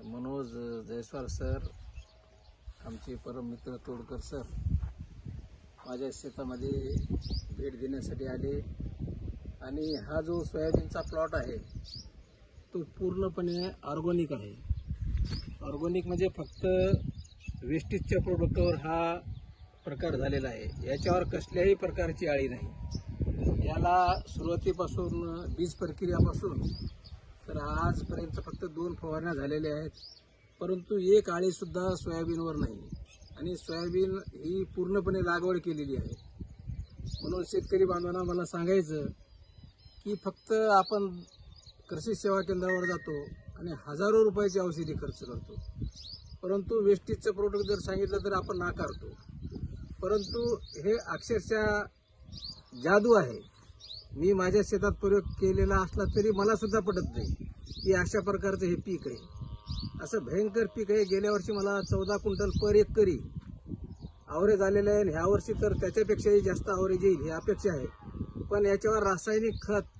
Manoj Jaiswal sir, आमचे परम मित्र तोडकर सर माझ्या शेतामध्ये भेट देण्यासाठी आले आणि हा जो सोयाबीनचा प्लॉट आहे तो पूर्णपणे ऑर्गॅनिक आहे। ऑर्गॅनिक म्हणजे फक्त वेस्टेजच्या प्रोडक्टवर हा प्रकार झालेला आहे। याच्यावर कसल्याही प्रकारची आळी नाही। याला सुरुवातीपासून बीज प्रक्रियापासून तर आजपर्यंत फक्त 2 फवारण्या झालेल्या आहेत, परंतु एक आळी सुद्धा सोयाबीनवर नाही आणि सोयाबीन ही पूर्णपणे लागवड केलेली आहे। म्हणून शेतकरी बांधवांना मला सांगायचं की फक्त आपण कृषी सेवा केंद्रावर जातो आणि हजारो रुपयाची औषधी खर्च करतो, परंतु वेस्टेजचं प्रोडक्ट जर सांगितलं तर आपण नाकारतो। परंतु हे अक्षरशः जादू आहे। मी माझ्या शेतात प्रयोग केलेला असला तरी मला सुद्धा पटत नाही की अशा प्रकारचं हे पीक आहे। असं भयंकर पीक आहे। गेल्या वर्षी मला 14 क्विंटल पर एकरी ॲव्हरेज आलेलं आहे आणि ह्या वर्षी तर त्याच्यापेक्षाही जास्त ॲव्हरेज येईल ही अपेक्षा आहे। पण याच्यावर रासायनिक खत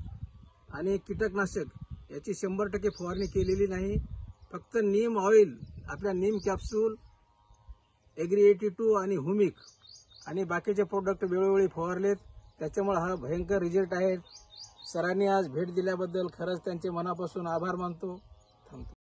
आणि कीटकनाशक याची 100% फवारणी केलेली नाही। फक्त नीम ऑइल, आपल्या नीम कॅप्सूल, एग्री 82 आणि हुमिक आणि बाकीचे प्रोडक्ट वेळोवेळी फवारलेत, त्याच्यामुळे हा भयंकर रिझल्ट आहे। सरांनी आज भेट दिल्याबद्दल खरंच त्यांचे मनापासून आभार मानतो। थांबतो।